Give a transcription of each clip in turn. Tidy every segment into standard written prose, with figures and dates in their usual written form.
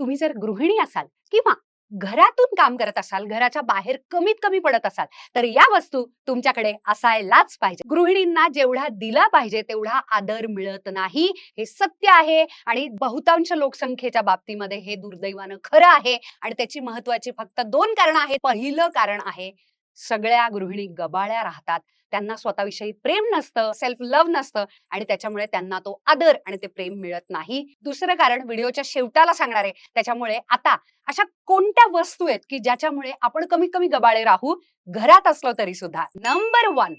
तुम्ही जर गृहिणी असाल किंवा घरातून काम करत असाल, घराच्या बाहेर कमीत कमी पडत असाल, तर या वस्तू तुमच्याकडे असायलाच पाहिजे. गृहिणींना जेवढा दिला पाहिजे तेवढा आदर मिळत नाही, हे सत्य आहे आणि बहुतांश लोकसंख्येच्या बाबतीमध्ये हे दुर्दैवानं खरं आहे. आणि त्याची महत्वाची फक्त 2 कारणं आहेत. पहिलं कारण आहे, सगळ्या गृहिणी गबाळ्या राहतात. त्यांना स्वतःविषयी प्रेम नसतं, सेल्फ लव्ह नसतं आणि त्याच्यामुळे त्यांना तो आदर आणि ते प्रेम मिळत नाही. दुसरं कारण व्हिडिओच्या शेवटाला सांगणार आहे. त्याच्यामुळे आता अशा कोणत्या वस्तू आहेत की ज्याच्यामुळे आपण कमीत कमी गबाळे राहू घरात असलो तरी सुद्धा. नंबर 1,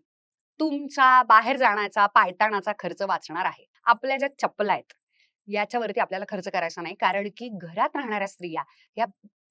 तुमचा बाहेर जाण्याचा पायताणाचा खर्च वाचणार आहे. आपल्या ज्या चप्पल आहेत याच्यावरती आपल्याला खर्च करायचा नाही, कारण की घरात राहणाऱ्या स्त्रिया या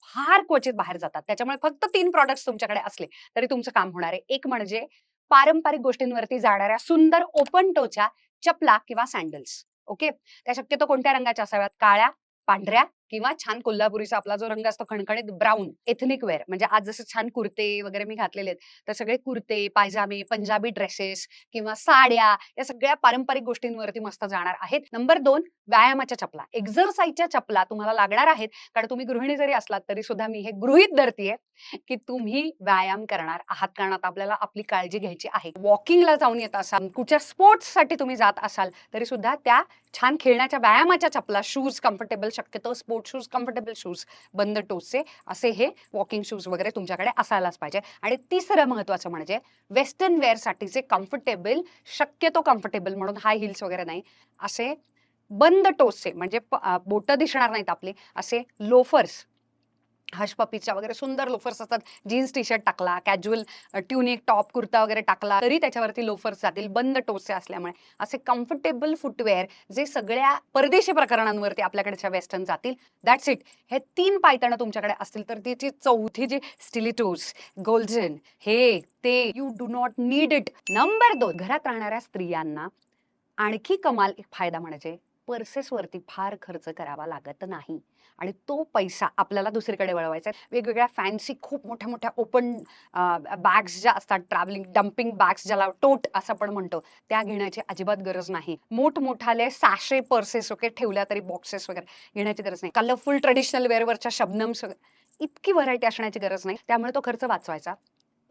फार क्वचित बाहेर जातात. त्याच्यामुळे फक्त 3 प्रॉडक्ट्स तुमच्याकडे असले तरी तुमचं काम होणार आहे. एक म्हणजे पारंपरिक गोष्टींवरती जाणाऱ्या सुंदर ओपन टोच्या चपला किंवा सँडल्स. ओके, त्या शक्यतो कोणत्या रंगाच्या असाव्यात? काळ्या, पांढऱ्या किंवा छान कोल्हापुरीचा आपला जो रंग असतो खणखणीत ब्राऊन. एथनिक वेअर म्हणजे आज जसे छान कुर्ते वगैरे मी घातलेले आहेत, तर सगळे कुर्ते, पायजामे, पंजाबी ड्रेसेस किंवा साड्या या सगळ्या पारंपरिक गोष्टींवरती मस्त जाणार आहेत. नंबर 2, व्यायामाच्या चपला, एक्झरसाइजच्या चपला तुम्हाला लागणार आहेत. कारण तुम्ही गृहिणी जरी असलात तरी सुद्धा मी हे गृहीत धरतीये की तुम्ही व्यायाम करणार आहात, कारण आता आपल्याला आपली काळजी घ्यायची आहे. वॉकिंगला जाऊन येत असाल, कुठच्या स्पोर्ट्ससाठी तुम्ही जात असाल तरी सुद्धा त्या छान खेळण्याच्या व्यायामाच्या चपला, शूज कम्फर्टेबल, शक्यतो स्पोर्ट्स शूज, कम्फर्टेबल शूज, बंद टोचचे असे हे वॉकिंग शूज वगैरे तुमच्याकडे असायलाच पाहिजे. आणि तिसरं महत्वाचं म्हणजे वेस्टर्न वेअरसाठीचे कम्फर्टेबल, शक्यतो कम्फर्टेबल म्हणून हाय हिल्स वगैरे नाही, असे बंद टोचचे म्हणजे बोटं दिसणार नाहीत आपले असे लोफर्स, हश पपीच्या वगैरे सुंदर लोफर्स असतात. जीन्स टी शर्ट टाकला, कॅज्युअल ट्युनिक टॉप कुर्ता वगैरे टाकला तरी त्याच्यावरती लोफर्स जातील, बंद टोचचे असल्यामुळे. असे कम्फर्टेबल फुटवेअर जे सगळ्या परदेशी प्रकरणांवरती आपल्याकडच्या वेस्टर्न जातील. That's it. हे 3 पायतणं तुमच्याकडे असतील तर तिची चौथी जी स्टिलिटोज, गोल्डन, हे ते you do not need it. Number 2, घरात राहणाऱ्या स्त्रियांना आणखी कमाल एक फायदा म्हणजे पर्सेसवरती फार खर्च करावा लागत नाही आणि तो पैसा आपल्याला दुसरीकडे वळवायचा आहे. वेगवेगळ्या फॅन्सी खूप मोठ्या मोठ्या ओपन बॅग्स ज्या असतात, ट्रॅव्हलिंग डम्पिंग बॅग्स ज्याला टोट असं आपण म्हणतो, त्या घेण्याची अजिबात गरज नाही. मोठमोठाले सॅशे पर्सेस ओके ठेवल्या तरी बॉक्सेस वगैरे घेण्याची गरज नाही. कलरफुल ट्रेडिशनल वेअरवरच्या शबनम्स इतकी व्हरायटी असण्याची गरज नाही. त्यामुळे तो खर्च वाचवायचा.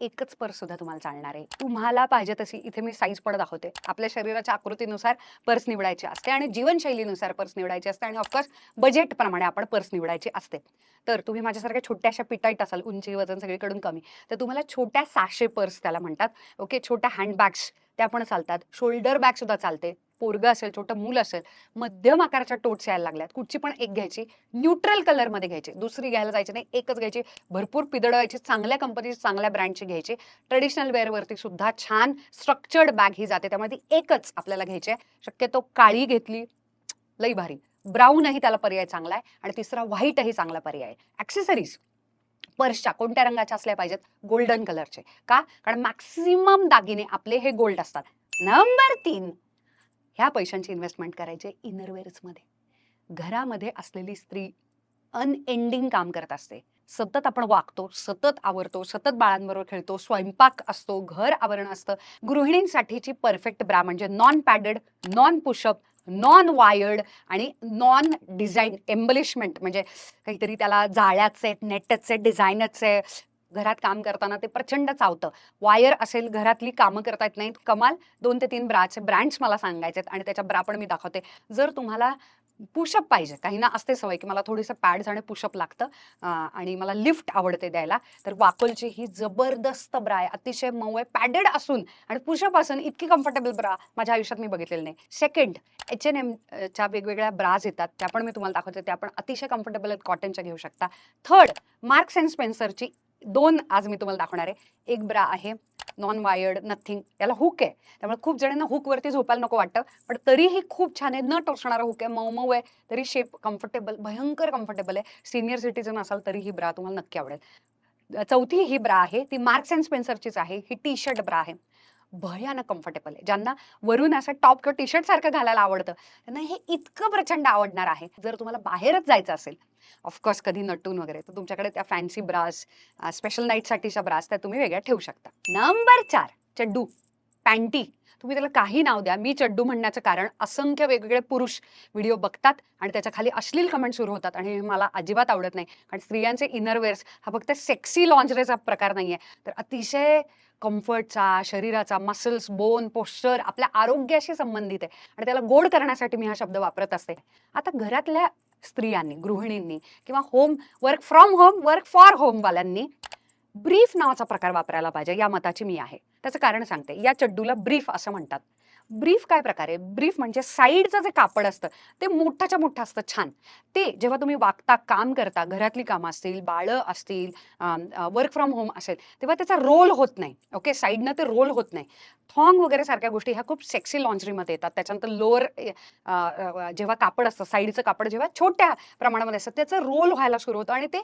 एकच पर्स सुद्धा तुम्हाला चालणार आहे. तुम्हाला पाहिजे तशी, इथे मी साईज पण दाखवते, आपल्या शरीराच्या आकृतीनुसार पर्स निवडायची असते आणि जीवनशैलीनुसार पर्स निवडायची असते आणि ऑफकोर्स बजेट प्रमाणे आपण पर्स निवडायची असते. तर तुम्ही माझ्यासारख्या छोट्याशा पिटाईट असाल, उंची वजन सगळीकडून कमी, तर तुम्हाला छोट्या सॅशे पर्स त्याला म्हणतात. ओके, छोट्या हँडबॅग्स त्या पण चालतात, शोल्डर बॅग सुद्धा चालते. पोरगं असेल, छोटं मूल असेल, मध्यम आकाराच्या टोट्स यायला लागल्यात. कुठची पण एक घ्यायची, न्यूट्रल कलर मध्ये घ्यायची, दुसरी घ्यायला जायची नाही, एकच घ्यायची. भरपूर पिदळायची, चांगल्या कंपनीची, चांगल्या ब्रँडची घ्यायची. ट्रेडिशनल वेअरवरती सुद्धा छान स्ट्रक्चर्ड बॅग ही जाते, त्यामध्ये ती एकच आपल्याला घ्यायची आहे. शक्यतो काळी घेतली लई भारी, ब्राऊनही त्याला पर्याय चांगला आहे आणि तिसरा व्हाईटही चांगला पर्याय आहे. ऍक्सेसरीज पर्सच्या कोणत्या रंगाच्या असल्या पाहिजेत? गोल्डन कलरचे. का? कारण मॅक्सिमम दागिने आपले हे गोल्ड असतात. नंबर 3, ह्या पैशांची इन्व्हेस्टमेंट करायची इनरवेअर्स मध्ये. घरामध्ये असलेली स्त्री अनएंडिंग काम करत असते. सतत आपण वागतो, सतत आवरतो, सतत बाळांबरोबर खेळतो, स्वयंपाक असतो, घर आवरण असतं. गृहिणींसाठीची परफेक्ट ब्रा म्हणजे non padded, non push up, non wired आणि नॉन डिझाईन एम्बलिशमेंट, म्हणजे काहीतरी त्याला जाळ्याचे, नेटचे, डिझाईनचे. घरात काम करताना ते प्रचंड चावतं. वायर असेल, घरातली कामं करता येत नाहीत, कमाल 2 ते 3 ब्राचे ब्रँड्स मला सांगायचे आणि त्याच्या ब्रा पण मी दाखवते. जर तुम्हाला पुशअप पाहिजे, काहींना असते सवय की मला थोडीसं पॅड्स आणि पुशअप लागतं आणि मला लिफ्ट आवडते द्यायला, तर वाकोलची ही जबरदस्त ब्रा आहे. अतिशय मऊ आहे, पॅडेड असून आणि पुशअप असून इतकी कम्फर्टेबल ब्रा माझ्या आयुष्यात मी बघितलेली नाही. सेकंड, H&M च्या वेगवेगळ्या ब्राज येतात, त्या पण मी तुम्हाला दाखवते, त्या पण अतिशय कम्फर्टेबल आहेत, कॉटनच्या घेऊ शकता. थर्ड, मार्क्स अँड स्पेन्सरची 2 आज मी तुम्हाला दाखवणार आहे. एक ब्रा आहे नॉन वायर्ड, नथिंग, याला हुक आहे, त्यामुळे खूप जणांना हुक वरती झोपायला नको वाटतं, पण तरीही खूप छान आहे, न टोचणारा हुक आहे, मऊ मऊ आहे, तरी शेप कम्फर्टेबल, भयंकर कम्फर्टेबल आहे. सिनियर सिटीजन असाल तरी ही ब्रा तुम्हाला नक्की आवडेल. चौथी ही ब्रा आहे, ती मार्क्स अँड स्पेन्सरचीच आहे. ही टी शर्ट ब्रा आहे, भयानक कम्फर्टेबल आहे. ज्यांना वरून असं टॉप किंवा टी शर्ट सारखं घालायला आवडतं त्यांना हे इतकं प्रचंड आवडणार आहे. जर तुम्हाला बाहेरच जायचं असेल, ऑफकोर्स कधी नटून वगैरे, तर तुमच्याकडे त्या फॅन्सी ब्रास, स्पेशल नाईटसाठीच्या ब्रास त्या तुम्ही वेगळ्या ठेवू शकता. नंबर 4, चड्डू, पॅन्टी. तुम्ही त्याला काही नाव द्या, मी चड्डू म्हणण्याचं कारण असंख्य वेगवेगळे पुरुष व्हिडिओ बघतात आणि त्याच्या खाली अश्लील कमेंट सुरू होतात आणि हे मला अजिबात आवडत नाही. कारण स्त्रियांचे इनरवेअर्स हा फक्त सेक्सी लॉन्जरेचा प्रकार नाहीये, तर अतिशय कम्फर्टचा, शरीराचा, मसल्स, बोन, पोश्चर, आपल्या आरोग्याशी संबंधित आहे आणि त्याला गोड करण्यासाठी मी हा शब्द वापरत असते. आता घरातल्या स्त्रियांनी, गृहिणींनी किंवा work from home, work for home वाल्यांनी ब्रीफ नावाचा प्रकार वापरायला पाहिजे, या मताची मी आहे. त्याचं कारण सांगते. या चड्डूला ब्रीफ असं म्हणतात. ब्रीफ काय प्रकार आहे? ब्रीफ म्हणजे साईडचं जे कापड असतं ते मोठ्याच्या मोठं असतं, छान. ते जेव्हा तुम्ही वागता, काम करता, घरातली कामं असतील, बाळं असतील, वर्क फ्रॉम होम असेल, तेव्हा त्याचा रोल होत नाही. ओके, साईडनं ते रोल होत नाही. थॉंग वगैरे सारख्या गोष्टी ह्या खूप सेक्सी लॉन्जरीमध्ये येतात. त्याच्यानंतर लोअर जेव्हा कापड असतं, साईडचं कापड जेव्हा छोट्या प्रमाणामध्ये असतं, त्याचं रोल व्हायला सुरू होतं आणि ते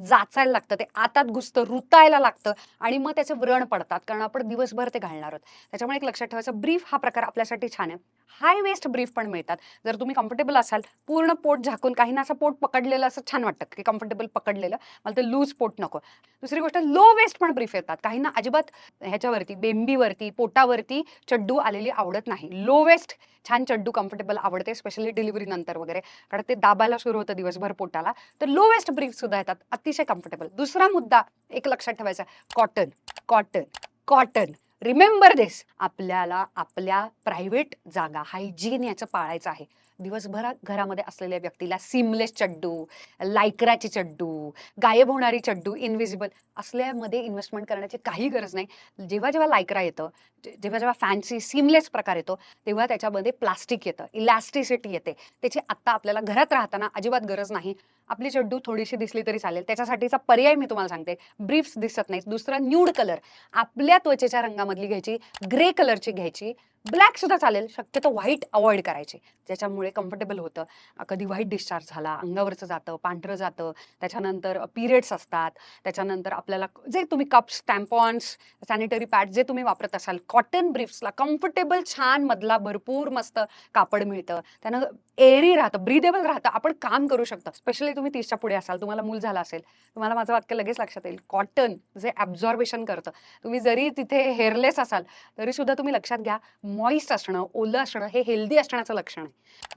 जाचायला लागतं, ते आतात घुसतं, रुतायला लागतं आणि मग त्याचे व्रण पडतात, कारण आपण दिवसभर ते घालणार आहोत. त्याच्यामुळे एक लक्षात ठेवायचं, ब्रीफ हा प्रकार आपल्यासाठी छान आहे. हाय वेस्ट ब्रीफ पण मिळतात. जर तुम्ही कम्फर्टेबल असाल, पूर्ण पोट झाकून, काहींना असं पोट पकडलेलं असं छान वाटतं की कम्फर्टेबल पकडलेलं, मला ते लूज पोट नको. दुसरी गोष्ट, लो वेस्ट पण ब्रीफ येतात. काहींना अजिबात ह्याच्यावरती, बेंबीवरती, पोटावरती चड्डू आलेली आवडत नाही. लो वेस्ट छान चड्डू कम्फर्टेबल आवडते, स्पेशली डिलिव्हरी नंतर वगैरे, कारण ते दाबायला सुरू होतं दिवसभर पोटाला. तर लो वेस्ट ब्रीफ सुद्धा येतात, अतिशय कम्फर्टेबल. दुसरा मुद्दा एक लक्षात ठेवायचा, कॉटन, कॉटन, कॉटन. रिमेंबर दिस. आपल्याला आपल्या प्रायव्हेट जागा, हायजीन याचं पाळायचं आहे. दिवसभरात घरामध्ये असलेल्या व्यक्तीला सीमलेस चड्डू, लायक्राची चड्डू, गायब होणारी चड्डू, इनव्हिजिबल असल्यामध्ये इन्व्हेस्टमेंट करण्याची काही गरज नाही. जेव्हा जेव्हा लायक्रा येतं, जेव्हा जेव्हा फॅन्सी सीमलेस प्रकार येतो, तेव्हा त्याच्यामध्ये प्लास्टिक येतं, इलॅस्टिसिटी येते. त्याची आत्ता आपल्याला घरात राहताना अजिबात गरज नाही. आपली चड्डू थोडीशी दिसली तरी चालेल. त्याच्यासाठीचा पर्याय मी तुम्हाला सांगते, ब्रीफ्स दिसत नाहीत. दुसरं, न्यूड कलर, आपल्या त्वचेच्या रंगामधली घ्यायची, ग्रे कलरची घ्यायची, ब्लॅक सुद्धा चालेल, शक्यतो व्हाईट अवॉइड करायची, ज्याच्यामुळे कम्फर्टेबल होतं. कधी व्हाईट डिस्चार्ज झाला, अंगावरचं जातं, पांढरं जातं, त्याच्यानंतर पिरियड्स असतात, त्याच्यानंतर आपल्याला जे तुम्ही कप्स, टॅम्पॉन्स, सॅनिटरी पॅड जे तुम्ही वापरत असाल, कॉटन ब्रीफ्सला कम्फर्टेबल छान मधला भरपूर मस्त कापड मिळतं. त्यानं एअरी राहतं, ब्रीदेबल राहतं, आपण काम करू शकतो. स्पेशली तुम्ही 30च्या पुढे असाल, तुम्हाला मूल झालं असेल, तुम्हाला माझं वाक्य लगेच लक्षात येईल. कॉटन जे ॲब्झॉर्बेशन करतं, तुम्ही जरी तिथे हेअरलेस असाल तरी सुद्धा तुम्ही लक्षात घ्या, मॉइस्ट असणं, ओलं असणं हे हेल्दी असण्याचं लक्षण आहे.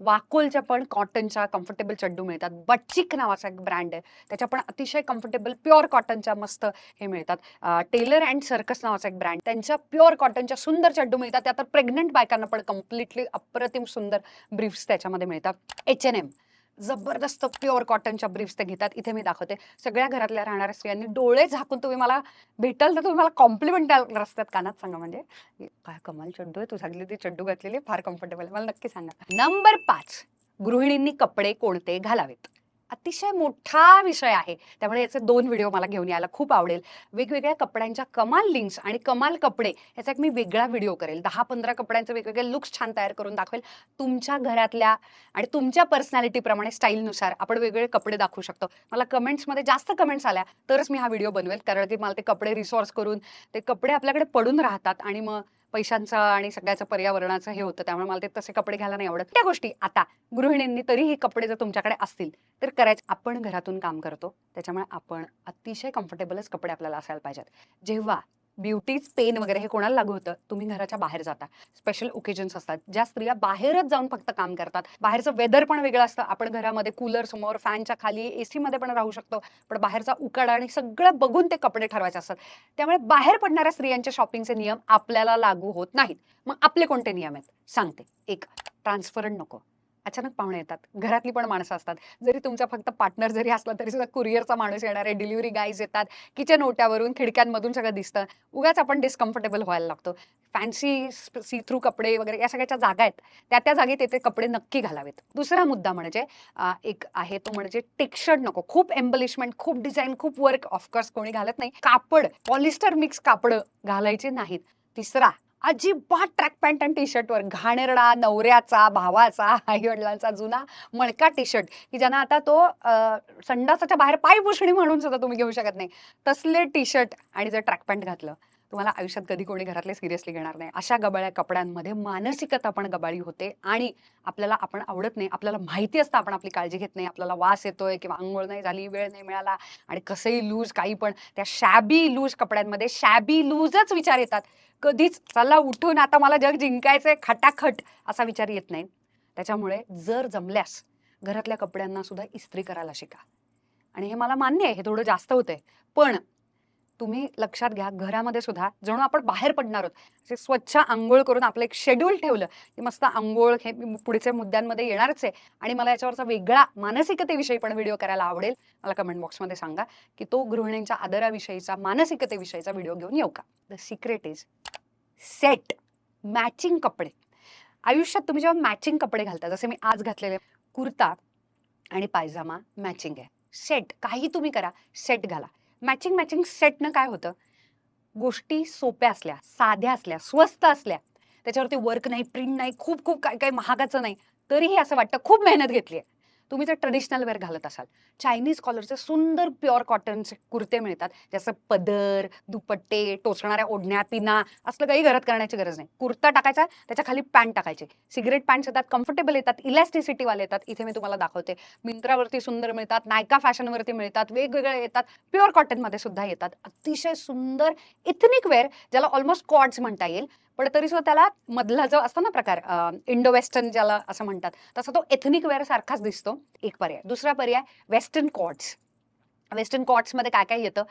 वाकोलच्या पण कॉटनच्या कम्फर्टेबल चड्डू मिळतात. बच्चिक नावाचा एक ब्रँड आहे, त्याच्या पण अतिशय कम्फर्टेबल प्युअर कॉटनच्या मस्त हे मिळतात. टेलर अँड सर्कस नावाचा एक ब्रँड, त्यांच्या प्युअर कॉटनच्या सुंदर चड्डू मिळतात. त्या तर प्रेग्नंट बायकांना पण कम्प्लिटली अप्रतिम सुंदर ब्रीफ्स त्याच्यामध्ये मिळतात. H&M जबरदस्त प्युअर कॉटनच्या ब्रीफ्स ते घेतात. इथे मी दाखवते. सगळ्या घरातल्या राहणाऱ्या स्त्रियांनी डोळे झाकून तुम्ही मला भेटाल तर तुम्ही मला कॉम्प्लिमेंट द्याल रस्त्यात, कानात सांगा, म्हणजे काय कमाल चड्डू आहे, तू सांगली ती चड्डू घातलेली फार कम्फर्टेबल आहे, मला नक्की सांगा. नंबर 5, गृहिणींनी कपडे कोणते घालावेत. अतिशय मोठा विषय आहे, त्यामुळे याचे 2 व्हिडिओ मला घेऊन यायला खूप आवडेल. वेगवेगळ्या कपड्यांच्या कमाल लिंक्स आणि कमाल कपडे याचा एक मी वेगळा व्हिडिओ करेल. 10-15 कपड्यांचे वेगवेगळे लुक्स छान तयार करून दाखवेल. तुमच्या घरातल्या आणि तुमच्या पर्सनॅलिटीप्रमाणे, स्टाईलनुसार आपण वेगवेगळे कपडे दाखवू शकतो. मला कमेंट्समध्ये जास्त कमेंट्स आल्या तरच मी हा व्हिडिओ बनवेल, कारण की मला ते कपडे रिसोर्स करून ते कपडे आपल्याकडे पडून राहतात आणि मग पैशांचं आणि सगळ्याचं पर्यावरणाचं हे होतं, त्यामुळे मला ते तसे कपडे घ्यायला नाही आवडत. त्या गोष्टी आता गृहिणींनी तरीही कपडे जर तुमच्याकडे असतील तर करायचं. आपण घरातून काम करतो, त्याच्यामुळे आपण अतिशय कम्फर्टेबलच कपडे आपल्याला असायला पाहिजेत. जेव्हा ब्युटीज पेन वगैरे हे कोणाला लागू होतं, तुम्ही घराच्या बाहेर जाता, स्पेशल ओकेजन्स असतात, ज्या स्त्रिया बाहेरच जाऊन फक्त काम करतात, बाहेरचं वेदर पण वेगळं असतं. आपण घरामध्ये कूलर समोर, फॅनच्या खाली, AC मध्ये पण राहू शकतो, पण बाहेरचा उकाडा आणि सगळं बघून ते कपडे ठरवायचे असतात. त्यामुळे बाहेर पडणाऱ्या स्त्रियांच्या शॉपिंगचे नियम आपल्याला लागू होत नाहीत. मग आपले कोणते नियम आहेत सांगते. 1, ट्रान्सफरंट नको. अचानक पाहुणे येतात, घरातली पण माणसं असतात, जरी तुमचा फक्त पार्टनर जरी असला तरी सुद्धा कुरिअरचा माणूस येणार आहे, डिलिव्हरी गाईज येतात, किचन ओट्यावरून, खिडक्यांमधून सगळं दिसतं, उगाच आपण डिस्कम्फर्टेबल व्हायला लागतो. फॅन्सी सी थ्रू कपडे वगैरे या सगळ्याच्या जागा आहेत, त्या जागी ते कपडे नक्की घालावेत. दुसरा मुद्दा म्हणजे एक आहे तो म्हणजे टेक्स्चर्ड नको. खूप एम्बलिशमेंट, खूप डिझाईन, खूप वर्क ऑफकोर्स कोणी घालत नाही. कापड, पॉलिस्टर मिक्स कापड घालायचे नाहीत. तिसरा, अजिबात ट्रॅक पॅन्ट आणि टी शर्टवर घाणेरडा नवऱ्याचा, भावाचा, आई वडिलांचा जुना मळका टी शर्ट की ज्यांना आता तो संडासाच्या बाहेर पायपुसणी म्हणून सुद्धा तुम्ही घेऊ शकत नाही, तसले टी शर्ट आणि जर ट्रॅक पॅन्ट घातलं तुम्हाला आयुष्यात कधी कोणी घरातले सिरियसली घेणार नाही. अशा गबाळ्या कपड्यांमध्ये मानसिकता पण गबाळी होते आणि आपल्याला आपण आवडत नाही. आपल्याला माहिती असतं आपण आपली काळजी घेत नाही. आपल्याला वास येतोय किंवा अंघोळ नाही झाली, वेळ नाही मिळाला आणि कसंही लूज काही पण त्या शॅबी लूज कपड्यांमध्ये शॅबी लूजच विचार येतात. कधीच चला उठून आता मला जग जिंकायचंय खटाखट असा विचार येत नाही. त्याच्यामुळे जर जमल्यास घरातल्या कपड्यांना सुद्धा इस्त्री करायला शिका. आणि हे मला मान्य आहे, हे थोडं जास्त होतंय. पण तुम्ही लक्षात घ्या, घरामध्ये सुद्धा जणू आपण बाहेर पडणार आहोत. असे स्वच्छ अंघोळ करून आपलं एक शेड्यूल ठेवलं की मस्त अंघोळ, हे मी पुढच्या मुद्द्यांमध्ये येणारच आहे. आणि मला याच्यावरचा वेगळा मानसिकतेविषयी पण व्हिडिओ करायला आवडेल. मला कमेंट बॉक्समध्ये सांगा की तो गृहिणींच्या आदराविषयीचा, मानसिकतेविषयीचा व्हिडिओ घेऊन येऊ का. The secret is set matching कपडे. आयुष्यात तुम्ही जेव्हा मॅचिंग कपडे घालता, जसे मी आज घातलेले कुर्ता आणि पायजामा मॅचिंग आहे. सेट काही तुम्ही करा, सेट घाला. मॅचिंग सेटनं काय होतं, गोष्टी सोप्या असल्या, साध्या असल्या, स्वस्त असल्या, त्याच्यावरती वर्क नाही, प्रिंट नाही, खूप खूप काय काय महागाचं नाही, तरीही असं वाटतं खूप मेहनत घेतली आहे. तुम्ही जर ट्रेडिशनल वेअर घालत असाल, चायनीज कॉलरचे सुंदर प्युअर कॉटनचे कुर्ते मिळतात, जसं पदर, दुपट्टे, टोचणाऱ्या ओढण्या, पिना असलं काही घरात करण्याची गरज नाही. कुर्ता टाकायचा, त्याच्या खाली पॅन्ट टाकायची. सिगरेट पॅन्ट्स येतात, कम्फर्टेबल येतात, इलॅस्टिसिटीवाले येतात. इथे मी तुम्हाला दाखवते. मिंत्रावरती सुंदर मिळतात, नायका फॅशनवरती मिळतात, वेगवेगळे येतात, प्युअर कॉटनमध्ये सुद्धा येतात. अतिशय सुंदर इथनिक वेअर, ज्याला ऑलमोस्ट कॉर्ड्स म्हणता येईल, पण तरी सुद्धा त्याला मधला जो असतो ना प्रकार, इंडो वेस्टर्न ज्याला असं म्हणतात, तसा तो एथनिक वेअर सारखाच दिसतो. एक पर्याय. दुसरा पर्याय वेस्टर्न कॉर्ड्स. वेस्टर्न कॉर्ड्समध्ये काय काय येतं,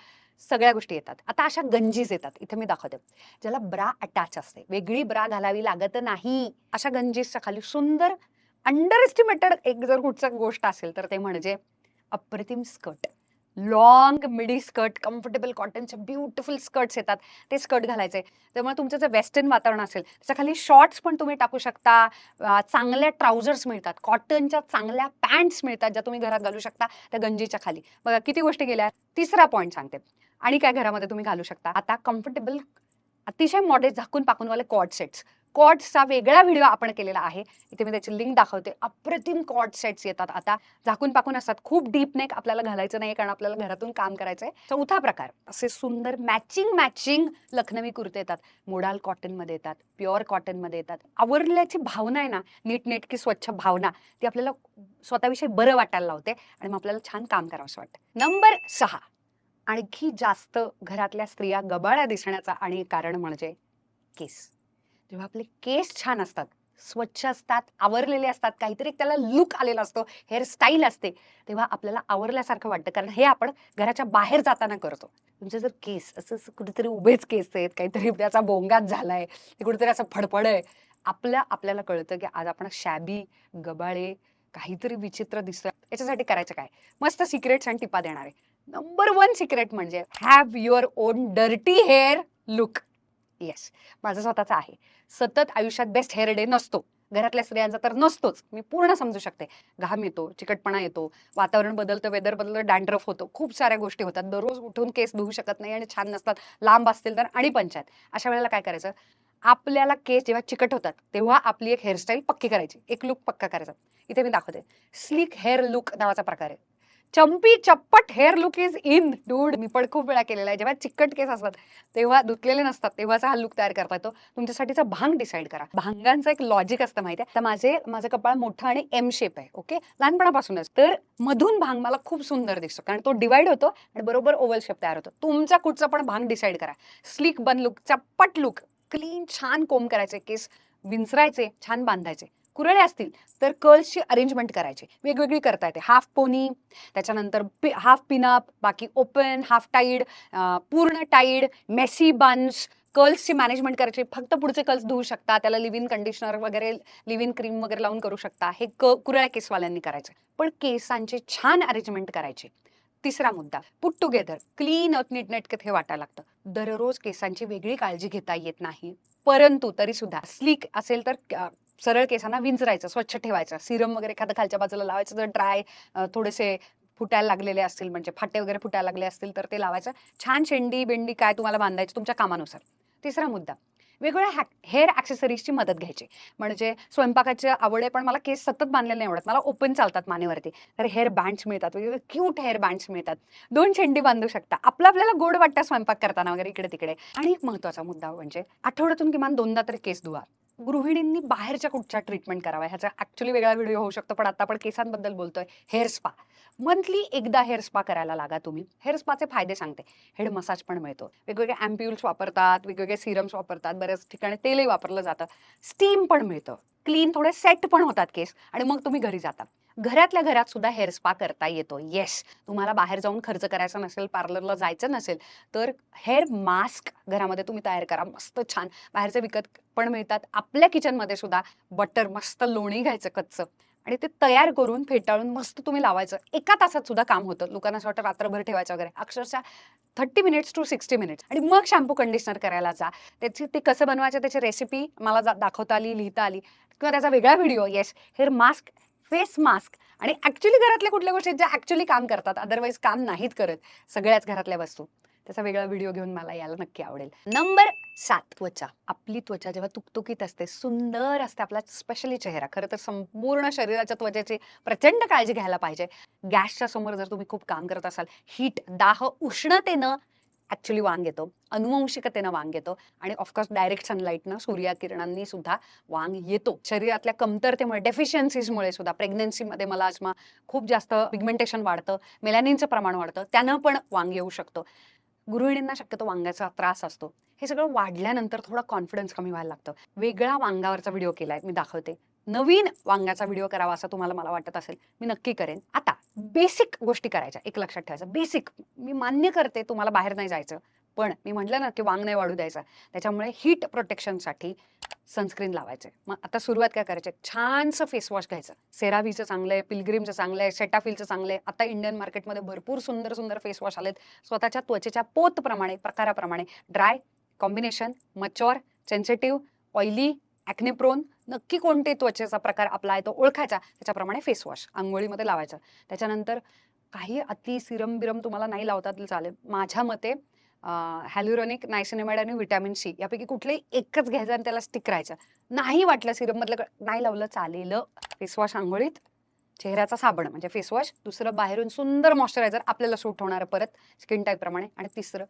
सगळ्या गोष्टी येतात. आता अशा गंजीज येतात, इथे मी दाखवते, ज्याला ब्रा अटॅच असते, वेगळी ब्रा घालावी लागत नाही. अशा गंजीजच्या खाली सुंदर अंडर एस्टिमेटेड एक जर कुठचं गोष्ट असेल तर ते म्हणजे अप्रतिम skirt. Long midi skirt, comfortable कॉटनचे ब्युटिफुल स्कर्ट्स येतात, ते स्कर्ट घालायचे. त्यामुळे तुमचं जर वेस्टर्न वातावरण असेल, त्याच्या खाली शॉर्ट्स पण तुम्ही टाकू शकता. चांगल्या ट्राउझर्स मिळतात, कॉटनच्या चांगल्या पॅन्ट्स मिळतात, ज्या तुम्ही घरात घालू शकता त्या गंजीच्या खाली. बघा किती गोष्टी गेल्या. तिसरा पॉईंट सांगते, आणि काय घरामध्ये तुम्ही घालू शकता. आता कम्फर्टेबल अतिशय मॉडेस्ट झाकून पाकूनवाले कॉर्ड सेट्स. कॉर्ड्सचा वेगळा व्हिडिओ आपण केलेला आहे, इथे मी त्याची लिंक दाखवते. अप्रतिम कॉर्ड सेट्स येतात आता, झाकून पाकून असतात, खूप डीप नेक आपल्याला घालायचं नाही कारण आपल्याला घरातून काम करायचंय. चौथा प्रकार, असे सुंदर मॅचिंग लखनवी कुर्ते येतात, मोडाल कॉटनमध्ये येतात, प्युअर कॉटनमध्ये येतात. आवरल्याची भावना आहे ना, नीटनेटकी स्वच्छ भावना, ती आपल्याला स्वतःविषयी बरं वाटायला लावते आणि मग आपल्याला छान काम करावंसं वाटतं. नंबर 6, आणखी जास्त घरातल्या स्त्रिया गबाळ्या दिसण्याचं आणि कारण म्हणजे केस. जेव्हा आपले केस छान असतात, स्वच्छ असतात, आवरलेले असतात, काहीतरी त्याला लुक आलेला असतो, हेअरस्टाईल असते, तेव्हा आपल्याला आवरल्यासारखं वाटतं, कारण हे आपण घराच्या बाहेर जाताना करतो. तुमचे जर केस असं कुठेतरी उभेच केस आहेत, काहीतरी त्याचा बोंगात झालाय, ते कुठेतरी असं फडफड आहे, आपल्याला कळतं की आज आपण शॅबी, गबाळे, काहीतरी विचित्र दिसतोय. याच्यासाठी करायचं काय, मस्त सिक्रेट्स आणि टिपा देणार आहे. नंबर 1 सिक्रेट म्हणजे have your on dirty hair look. Yes, माझं स्वतःचं आहे. सतत आयुष्यात बेस्ट हेअर डे नसतो, घरातल्या स्त्रियांचा तर नसतोच. मी पूर्ण समजू शकते. घाम येतो, चिकटपणा येतो, वातावरण बदलतं, वेदर बदलतं, डॅन्ड्रफ होतो, खूप साऱ्या गोष्टी होतात. दररोज उठून केस धुवू शकत नाही आणि छान नसतात, लांब असतील तर आणि पंचायत. अशा वेळेला काय करायचं, आपल्याला केस जेव्हा चिकट होतात तेव्हा आपली एक हेअरस्टाईल पक्की करायची, एक लुक पक्का करायचा. इथे मी दाखवते. स्लीक हेअर लुक नावाचा प्रकार आहे. चंपी चप्पट hair look is in dude. मी पण खूप वेळा केलेला आहे. जेव्हा चिकट केस असतात, तेव्हा धुतलेले नसतात, तेव्हाचा हा लुक तयार करता येतो. तुमच्यासाठीचा भांग डिसाईड करा. भांगांचं एक लॉजिक असतं माहिती आहे. तर माझं कपाळ मोठं आणि एम शेप आहे, ओके, लहानपणापासूनच. तर मधून भांग मला खूप सुंदर दिसतो, कारण तो डिवाइड होतो आणि बरोबर ओव्हल शेप तयार होतो. तुमचा कुठचा पण भांग डिसाईड करा. स्लीक बन लुक, चप्पट लुक, क्लीन छान कोंब करायचे, केस विंचरायचे, छान बांधायचे. कुरळे असतील तर कर्ल्सची अरेंजमेंट करायची, वेगवेगळी करता येते. हाफ पोनी, त्याच्यानंतर हाफ पिनअप, बाकी ओपन, हाफ टाईड, पूर्ण टाईड, मेसी बन्स. कर्ल्सची मॅनेजमेंट करायची. फक्त पुढचे कर्ल्स धुवू शकता, त्याला लिव्ह इन कंडिशनर वगैरे, लिव्ह इन क्रीम वगैरे लावून करू शकता. हे कुरळ्या केसवाल्यांनी करायचं, पण केसांची छान अरेंजमेंट करायची. तिसरा मुद्दा, पुट टुगेदर, क्लीन नीटनेटकं हे वाटायला लागतं. दररोज केसांची वेगळी काळजी घेता येत नाही, परंतु तरी सुद्धा स्लीक असेल तर सरळ केसांना विंचरायचं, स्वच्छ ठेवायचं, सिरम वगैरे एखादं खालच्या बाजूला लावायचं. जर ड्राय थोडेसे फुटायला लागलेले असतील, म्हणजे फाटे वगैरे फुटायला लागले असतील तर ते लावायचं. छान शेंडी बेंडी काय तुम्हाला बांधायची तुमच्या कामानुसार. तिसरा मुद्दा, वेगवेगळ्या हेअर ॲक्सेसरीजची मदत घ्यायची. म्हणजे स्वयंपाकाची आवड आहे, पण मला केस सतत बांधलेले नाही आवडत, मला ओपन चालतात मानेवरती. तर हेअर बँड्स मिळतात, वेगवेगळे क्यूट हेअर बँड्स मिळतात. 2 शेंडी बांधू शकता. आपल्याला गोड वाटतं स्वयंपाक करताना वगैरे इकडे-तिकडे. आणि एक महत्त्वाचा मुद्दा म्हणजे आठवड्यातून किमान 2दा तरी केस धुवा. गृहिणींनी बाहेरच्या कुठच्या ट्रीटमेंट कराव्या ह्याचा ॲक्च्युअली वेगळा व्हिडिओ होऊ शकतो, पण आता आपण केसांबद्दल बोलतोय. Hair spa. मंथली एकदा हेअर स्पा करायला लागा तुम्ही. हेअर स्पाचे फायदे सांगते. हेड मसाज पण मिळतो. वेगवेगळे अँप्युल्स वापरतात, वेगवेगळे सिरम्स वापरतात, बऱ्याच ठिकाणी तेलही वापरलं जातं. स्टीम पण मिळतं. क्लीन थोडे सेट पण होतात केस आणि मग तुम्ही घरी जाता. घरातल्या घरात सुद्धा हेअर स्पा करता येतो. येस, तुम्हाला बाहेर जाऊन खर्च करायचा नसेल, पार्लरला जायचं नसेल, तर हेअर मास्क घरामध्ये तुम्ही तयार करा. मस्त छान बाहेरचे विकत पण मिळतात. आपल्या किचनमध्ये सुद्धा बटर मस्त लोणी घ्यायचं कच्चं आणि ते तयार करून फेटाळून मस्त तुम्ही लावायचं. 1 तासात सुद्धा काम होतं. लोकांना असं वाटतं रात्रभर ठेवायचं वगैरे. अक्षरशः 30 मिनिट्स टू 60 मिनिट्स आणि मग शॅम्पू कंडिशनर करायला जा. त्याची ते कसं बनवायचं त्याची रेसिपी मला दाखवता आली, लिहिता आली किंवा त्याचा वेगळा video. Yes, hair mask, face mask आणि ॲक्च्युअली घरातल्या कुठल्या गोष्टी ज्या ॲक्च्युअली काम करतात, अदरवाईज काम नाहीत करत सगळ्याच घरातल्या वस्तू. त्याचा वेगळा व्हिडिओ घेऊन मला यायला नक्की आवडेल. नंबर 7, त्वचा. आपली त्वचा जेव्हा तुकतुकीत असते, सुंदर असते, आपला स्पेशली चेहरा. खरं तर संपूर्ण शरीराच्या त्वचेची प्रचंड काळजी घ्यायला पाहिजे. गॅसच्या समोर जर तुम्ही खूप काम करत असाल, हीट, दाह, उष्णतेनं ॲक्च्युअली वांग येतो, अनुवंशिकतेनं वांग येतो आणि ऑफकोर्स डायरेक्ट सनलाईटनं, सूर्यकिरणांनी सुद्धा वांग येतो. शरीरातल्या कमतरतेमुळे, डेफिशियन्सीजमुळे सुद्धा प्रेग्नन्सीमध्ये मलाजमा खूप जास्त पिगमेंटेशन वाढतं, मेलॅनिनचं प्रमाण वाढतं, त्यानं पण वांग येऊ शकतो. गृहिणींना शक्यतो वांग्याचा त्रास असतो. हे सगळं वाढल्यानंतर थोडा कॉन्फिडन्स कमी व्हायला लागतं. वेगळा वांगावरचा व्हिडिओ केलाय, मी दाखवते. नवीन वांग्याचा व्हिडिओ करावा असं तुम्हाला मला वाटत असेल, मी नक्की करेन. आता बेसिक गोष्टी करायच्या, एक लक्षात ठेवायचं. बेसिक, मी मान्य करते तुम्हाला बाहेर नाही जायचं, पण मी म्हटलं ना की वांग नाही वाढू द्यायचा. त्याच्यामुळे हीट प्रोटेक्शनसाठी सनस्क्रीन लावायचे. मग आता सुरुवात काय करायची, छानसं फेस वॉश घ्यायचं. सेराव्हीचं चांगलं आहे, पिलग्रिमचं चांगलं आहे, सेटाफिलचं चांगलं आहे. आता इंडियन मार्केटमध्ये भरपूर सुंदर सुंदर फेस वॉश आलेत. स्वतःच्या त्वचेच्या पोतप्रमाणे, प्रकाराप्रमाणे dry, combination, mature, sensitive, oily, acne prone, नक्की कोणते त्वचेचा प्रकार आपला आहे तो ओळखायचा. त्याच्याप्रमाणे फेस वॉश अंघोळीमध्ये लावायचं. त्याच्यानंतर काही अति सिरम बिरम तुम्हाला नाही लावता तर चालेल. माझ्या मते हॅल्युरॉनिक, नायसिनामाइड आणि व्हिटॅमिन सी यापैकी कुठलेही एकच घ्यायचं आणि त्याला स्टिक करायचं. नाही वाटलं सिरम मधलं नाही लावलं चालेल. फेस वॉश अंघोळीत, चेहऱ्याचा साबण म्हणजे फेस वॉश, दुसरं बाहेरून सुंदर मॉइश्चरायझर आपल्याला सूट होणारं परत स्किन टाईप प्रमाणे, आणि तिसरं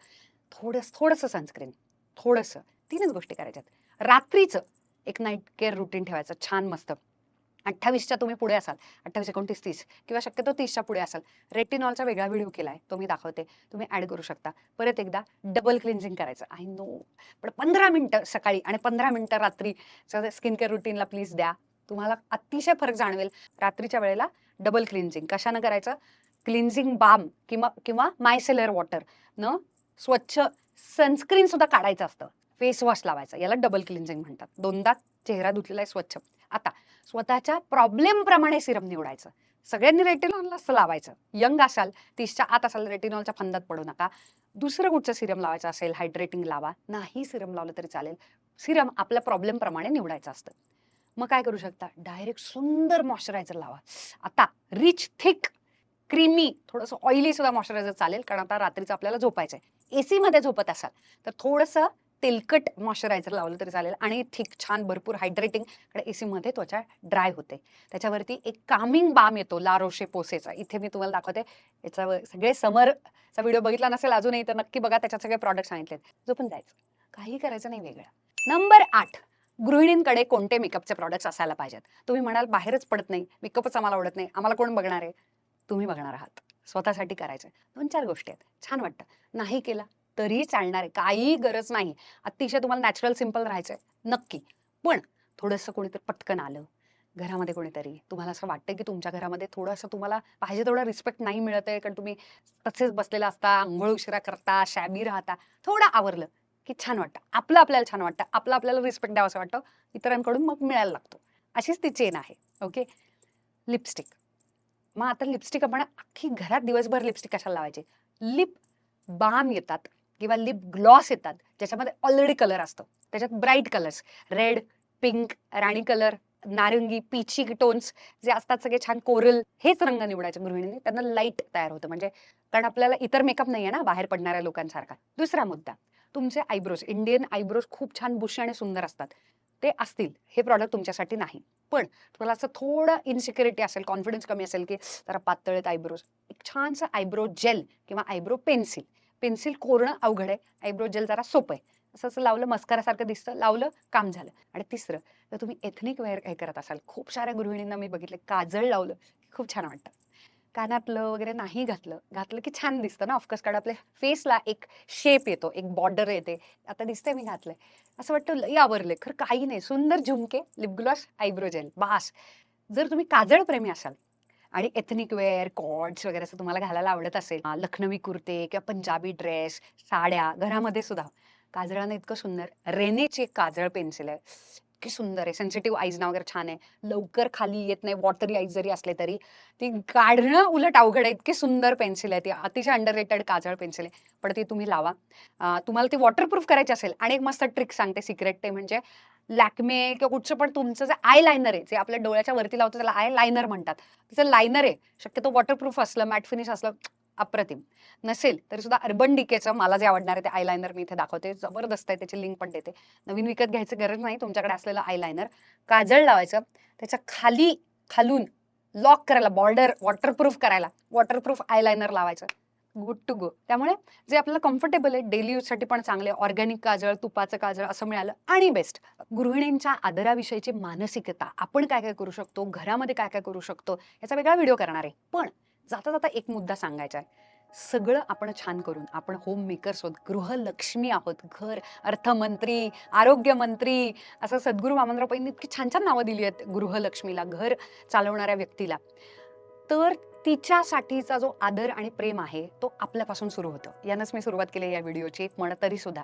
थोडंसं सनस्क्रीन, थोडंसं. 3च गोष्टी करायच्यात. रात्रीचं एक नाईट केअर रुटीन ठेवायचं छान मस्त. 28च्या तुम्ही पुढे असाल, 28, 29, 30 किंवा शक्यतो 30च्या पुढे असाल, रेटिनॉलचा वेगळा व्हिडिओ केलाय, तो मी दाखवते, तुम्ही ऍड करू शकता. परत एकदा डबल क्लिन्झिंग करायचं. आय नो, पण 15 मिनिटं सकाळी आणि 15 मिनिटं रात्री स्किन केअर रुटीनला प्लीज द्या. तुम्हाला अतिशय फरक जाणवेल. रात्रीच्या वेळेला डबल क्लिन्झिंग कशानं करायचं, क्लिन्झिंग बाम किंवा किंवा मायसेलर वॉटर न स्वच्छ सनस्क्रीन सुद्धा काढायचं असतं, फेस वॉश लावायचा, याला डबल क्लिन्झिंग म्हणतात. 2दा चेहरा धुतलेला आहे स्वच्छ. आता स्वतःच्या प्रॉब्लेम प्रमाणे सिरम निवडायचं. सगळ्यांनी रेटिनॉलला लावायचं. यंग असाल, 30च्या आत असाल, रेटिनॉलच्या फंदात पडू नका. दुसरं कुठचं सिरम लावायचं असेल, हायड्रेटिंग लावा. नाही सिरम लावलं तरी चालेल. सिरम आपल्या प्रॉब्लेम प्रमाणे निवडायचं असतं. मग काय करू शकता, डायरेक्ट सुंदर मॉइश्चरायझर लावा. आता रिच, थिक, क्रीमी, थोडंसं ऑइली सुद्धा मॉइश्चरायझर चालेल, कारण आता रात्रीचं आपल्याला झोपायचंय. एसी मध्ये झोपत असाल तर थोडंसं तेलकट मॉइश्चरायझर लावलं तरी चालेल आणि थिक छान भरपूर हायड्रेटिंग, कारण एसी मध्ये त्वचा ड्राय होते. त्याच्यावरती एक कामिंग बाम येतो ला रोशे पोसेचा, इथे मी तुम्हाला दाखवते. याचा सगळे समरचा व्हिडिओ बघितला नसेल अजूनही तर नक्की बघा, त्याच्यात सगळे प्रॉडक्ट सांगितलेत. झोपून जायचं, काही करायचं नाही वेगळं. नंबर 8, गृहिणींकडे कोणते मेकअपचे प्रॉडक्ट्स असायला पाहिजेत. तुम्ही म्हणाल बाहेरच पडत नाही, मेकअपच आम्हाला आवडत नाही, आम्हाला कोण बघणार आहे. तुम्ही बघणार आहात, स्वतःसाठी करायचं. 2-4 गोष्टी आहेत, छान वाटतं. नाही केला तरी चालणार आहे, काही गरज नाही. अतिशय तुम्हाला नॅचरल सिंपल राहायचंय नक्की, पण थोडंसं कोणीतरी पटकन आलं घरामध्ये, कोणीतरी तुम्हाला असं वाटतं की तुमच्या घरामध्ये थोडंसं तुम्हाला पाहिजे तेवढा रिस्पेक्ट नाही मिळत आहे, कारण तुम्ही तसेच बसलेला असता, अंघोळ उशिरा करता, शॅबी राहता. थोडं आवरलं की छान वाटतं, आपलं आपल्याला छान वाटतं, आपलं आपल्याला रिस्पेक्ट द्यावं असं वाटतं, इतरांकडून मग मिळायला लागतो. अशीच ती चेन आहे. Okay, lipstick. मग आता लिपस्टिक आपण अख्खी घरात दिवसभर लिपस्टिक कशाला लावायची. लिप बाम येतात किंवा लिप ग्लॉस येतात, ज्याच्यामध्ये ऑलरेडी कलर असतो. त्याच्यात ब्राईट कलर्स, रेड, पिंक, राणी कलर, नारंगी, पीची टोन्स जे असतात, सगळे छान कोरल, हेच रंग निवडायचे गृहिणींनी. त्यांना लाईट तयार होतं, म्हणजे कारण आपल्याला इतर मेकअप नाहीये ना बाहेर पडणाऱ्या लोकांसारखा. दुसरा मुद्दा, तुमचे आयब्रोज, इंडियन आयब्रोज खूप छान बुशी आणि सुंदर असतात, ते असतील, हे प्रॉडक्ट तुमच्यासाठी नाही. पण तुम्हाला असं थोडं इन्सिक्युरिटी असेल, कॉन्फिडन्स कमी असेल, की जरा पातळ आहेत आयब्रोज, एक छानसं आयब्रो जेल किंवा आयब्रो पेन्सिल. पेन्सिल कोरणं अवघड आहे, आयब्रो जेल जरा सोपं आहे. असं असं लावलं मस्कारासारखं दिसतं, लावलं काम झालं. आणि तिसरं, तर तुम्ही एथनिक वेअर हे करत असाल, खूप साऱ्या गृहिणींना मी बघितले काजळ लावलं की खूप छान वाटतं. कानातलं वगैरे नाही घातलं, घातलं की छान दिसतं ना ऑफकोर्स, कारण आपल्या फेसला एक शेप येतो, एक बॉर्डर येते. आता दिसतंय मी घातलंय, असं वाटतं लई आवरले. खरं काही नाही, सुंदर झुमके, लिप ग्लॉस, आयब्रो जेल, बास. जर तुम्ही काजळ प्रेमी असाल आणि एथनिक वेअर, कॉर्ड्स वगैरे असं तुम्हाला घालायला आवडत असेल, लखनवी कुर्ते किंवा पंजाबी ड्रेस, साड्या, घरामध्ये सुद्धा काजळानं इतकं सुंदर. रेनेची एक काजळ पेन्सिल आहे, इतकी सुंदर आहे. सेन्सिटिव्ह आईजना वगैरे छान आहे, लवकर खाली येत नाही. वॉटरी आईज जरी असले तरी ती काढणं उलट अवघड आहे. इतकी सुंदर पेन्सिल आहे ती, अतिशय अंडररेटेड काजळ पेन्सिल आहे. पण ती तुम्ही लावा. तुम्हाला ती वॉटरप्रूफ करायची असेल, आणि एक मस्त ट्रिक सांगते सिक्रेट, ते म्हणजे लॅक्मे किंवा कुठचं पण तुमचं जे आय लायनर आहे, जे आपल्या डोळ्याच्या वरती लावतो त्याला आय लायनर म्हणतात. तिचं लायनर आहे, शक्यतो वॉटरप्रूफ असलं, मॅट फिनिश असलं, अप्रतिम. नसेल तरी सुद्धा अर्बन डिकेचं मला जे आवडणार आहे ते आयलायनर मी इथे दाखवते, जबरदस्त आहे, त्याची लिंक पण देते. नवीन विकत घ्यायची गरज नाही, तुमच्याकडे असलेलं आयलायनर काजळ लावायचं, त्याच्या खाली खालून लॉक करायला, बॉर्डर वॉटरप्रूफ करायला वॉटरप्रूफ आयलायनर लावायचं, गुड टू गो. त्यामुळे जे आपल्याला कम्फर्टेबल आहे, डेली यूजसाठी पण चांगले, ऑर्गॅनिक काजळ, तुपाचं काजळ असं मिळालं. आणि बेस्ट, गृहिणींच्या आदराविषयीची मानसिकता, आपण काय काय करू शकतो, घरामध्ये काय काय करू शकतो, याचा वेगळा व्हिडिओ करणार आहे. पण जाता जाता एक मुद्दा सांगायचा आहे, सगळं आपण छान करून, आपण होम मेकर्स आहोत, गृहलक्ष्मी आहोत, घर अर्थमंत्री, आरोग्यमंत्री, असं सद्गुरू वामनराव पैंनी इतकी छान छान नावं दिली आहेत गृहलक्ष्मीला, घर चालवणाऱ्या व्यक्तीला. तर तिच्यासाठीचा जो आदर आणि प्रेम आहे तो आपल्यापासून सुरू होतं. यानंच मी सुरुवात केली या व्हिडिओची, एक म्हण तरी सुद्धा.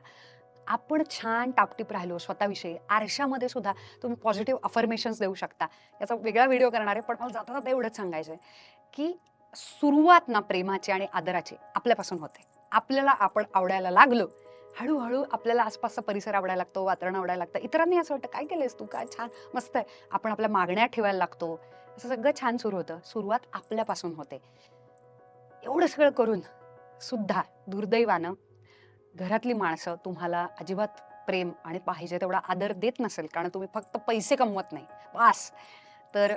आपण छान टापटीप राहिलो स्वतःविषयी, आरशामध्ये सुद्धा तुम्ही पॉझिटिव्ह अफर्मेशन्स देऊ शकता. याचा वेगळा व्हिडिओ करणार आहे, पण मला जाता जाता एवढंच सांगायचं आहे की सुरुवात ना प्रेमाची आणि आदराची आपल्यापासून होते. आपल्याला आपण आवडायला लागलो, हळूहळू आपल्याला आसपासचा परिसर आवडायला लागतो, वातावरण आवडायला लागतं. इतरांनी असं वाटतं, काय केलंयस तू, काय छान मस्त आहे. आपण आपल्या मागण्या ठेवायला लागतो, असं सगळं छान सुरू होतं. सुरुवात आपल्यापासून होते. एवढं सगळं करून सुद्धा दुर्दैवानं घरातली माणसं तुम्हाला अजिबात प्रेम आणि पाहिजे तेवढा आदर देत नसेल, कारण तुम्ही फक्त पैसे कमवत नाही बास, तर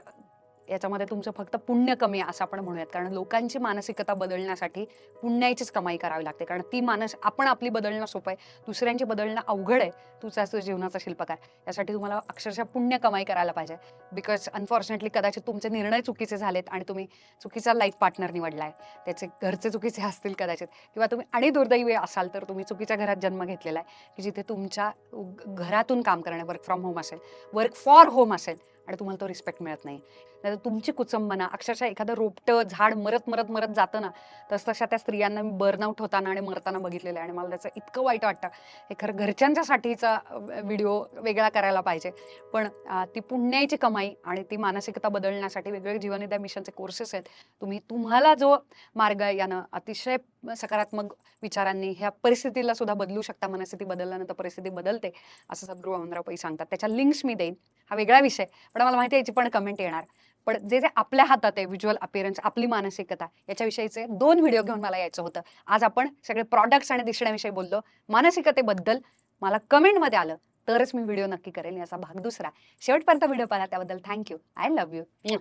याच्यामध्ये तुमचं फक्त पुण्य कमी आहे असं आपण म्हणूयात. कारण लोकांची मानसिकता बदलण्यासाठी पुण्याचीच कमाई करावी लागते, कारण ती आपण आपली बदलणं सोपं आहे, दुसऱ्यांची बदलणं अवघड आहे. तुझा जीवनाचा शिल्पकार, यासाठी तुम्हाला अक्षरशः पुण्य कमाई करायला पाहिजे. बिकॉज अनफॉर्च्युनेटली कदाचित तुमचे निर्णय चुकीचे झालेत आणि तुम्ही चुकीचा लाईफ पार्टनर निवडलाय, त्याचे घरचे चुकीचे असतील कदाचित, किंवा तुम्ही आणि दुर्दैवी असाल तर तुम्ही चुकीच्या घरात जन्म घेतलेला आहे, की जिथे तुमच्या घरातून काम करणं, वर्क फ्रॉम होम असेल, वर्क फॉर होम असेल, आणि तुम्हाला तो रिस्पेक्ट मिळत नाही. नाहीतर तुमची कुचंबना, अक्षरशः एखादं रोपटं झाड मरत मरत मरत जातं ना, तशा त्या स्त्रियांना मी बर्नआउट होताना आणि मरताना बघितलेलं आहे, आणि मला त्याचं इतकं वाईट वाटतं. हे खरं घरच्यांच्यासाठीचा व्हिडिओ वेगळा करायला पाहिजे. पण ती पुण्याची कमाई आणि ती मानसिकता बदलण्यासाठी वेगवेगळे जीवनविद्या मिशनचे कोर्सेस आहेत. तुम्हाला जो मार्ग आहे, यानं अतिशय सकारात्मक विचारांनी ह्या परिस्थितीला सुद्धा बदलू शकता. मनस्थिती बदलल्यानंतर परिस्थिती बदलते, असं सद्गुरू वामनराव पै सांगतात. त्याच्या लिंक्स मी देईन, हा वेगळा विषय, पण मला माहिती आहे याची पण कमेंट येणार. पण जे जे आपल्या हातात आहे, व्हिज्युअल अपिअरन्स, आपली मानसिकता, याच्याविषयीचे 2 व्हिडिओ घेऊन मला यायचं होतं. आज आपण सगळे प्रॉडक्ट्स आणि दिसण्याविषयी बोललो. मानसिकतेबद्दल मला कमेंटमध्ये आलं तरच मी व्हिडिओ नक्की करेन. याचा भाग दुसरा. शेवटपर्यंत व्हिडिओ पाहिला त्याबद्दल थँक्यू. I love you.